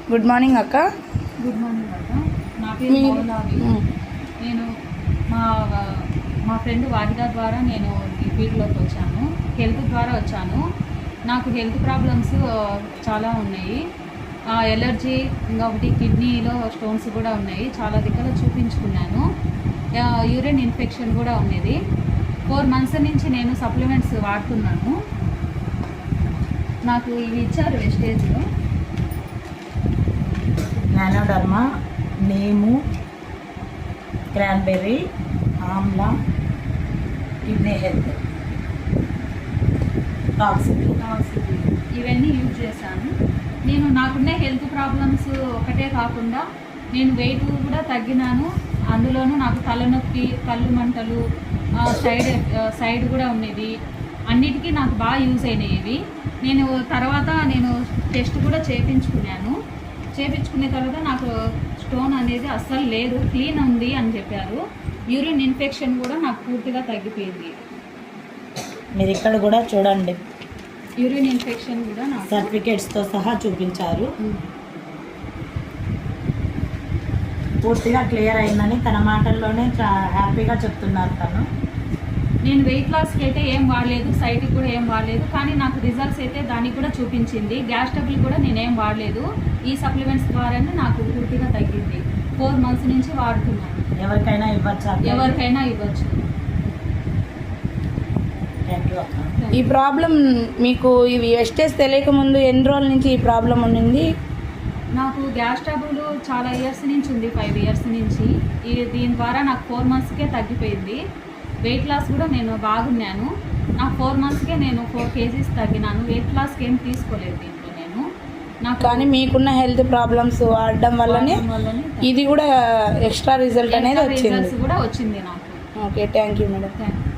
Good morning అక్క. Good morning అక్క. నా పేరు మౌలాలి. నేను మా ఫ్రెండ్ వాహిద ద్వారా నేను ఈ ఫీల్డ్లోకి వచ్చాను. హెల్త్ ద్వారా వచ్చాను. నాకు హెల్త్ ప్రాబ్లమ్స్ చాలా ఉన్నాయి. ఎలర్జీ, ఇంకొకటి కిడ్నీలో స్టోన్స్ కూడా ఉన్నాయి. చాలా దగ్గర చూపించుకున్నాను. యూరిన్ ఇన్ఫెక్షన్ కూడా ఉన్నది. 4 months నుంచి నేను సప్లిమెంట్స్ వాడుతున్నాను. నాకు ఇవి ఇచ్చారు వెస్టేజ్లో. నానోడర్మా, నేము, cranberry, amla, kidney health, toxic ఇవన్నీ యూజ్ చేశాను. నేను నాకున్న హెల్త్ ప్రాబ్లమ్స్ ఒకటే కాకుండా నేను వెయిట్ కూడా తగ్గినాను. అందులోనూ నాకు తలనొప్పి, కళ్ళు మంటలు, సైడ్ కూడా ఉన్నది. అన్నిటికీ నాకు బాగా యూజ్ అయినాయి. నేను టెస్ట్ కూడా చేయించుకున్నాను. చేయించుకున్న తర్వాత నాకు స్టోన్ అనేది అస్సలు లేదు, క్లీన్ ఉంది అని చెప్పారు. యూరిన్ ఇన్ఫెక్షన్ కూడా నాకు పూర్తిగా తగ్గిపోయింది. మీరు ఇక్కడ కూడా చూడండి, యూరిన్ ఇన్ఫెక్షన్ కూడా నాకు సర్టిఫికేట్స్తో సహా చూపించారు. పూర్తిగా క్లియర్ అయిందని తన మాటల్లోనే హ్యాపీగా చెప్తున్నారు తను. నేను వెయిట్ లాస్కి అయితే ఏం వాడలేదు, సైట్కి కూడా ఏం వాడలేదు. కానీ నాకు రిజల్ట్స్ అయితే దానికి కూడా చూపించింది. గ్యాస్ ట్రబుల్ కూడా నేనేం వాడలేదు. ఈ సప్లిమెంట్స్ ద్వారానే నాకు పూర్తిగా తగ్గింది. 4 months నుంచి వాడుతున్నాను. ఎవరికైనా ఇవ్వచ్చు. ఈ ప్రాబ్లం మీకు ఇవి వెస్టేజ్ తెలియకముందు ఎన్ని రోజుల నుంచి ఈ ప్రాబ్లం ఉండింది? నాకు గ్యాస్ ట్రబుల్ చాలా ఇయర్స్ నుంచి ఉంది, 5 years నుంచి. దీని ద్వారా నాకు 4 monthsకే తగ్గిపోయింది. వెయిట్ లాస్ కూడా నేను బాగున్నాను. నాకు 4 monthsకే నేను 4 kgs తగ్గినాను. వెయిట్ లాస్కి ఏం తీసుకోలేదు దీంట్లో నేను. నాకు కానీ మీకున్న హెల్త్ ప్రాబ్లమ్స్ వాడడం వల్లనే ఇది కూడా ఎక్స్ట్రా రిజల్ట్ అనేది వచ్చింది. కూడా వచ్చింది నాకు. Okay, thank you madam. Thank you.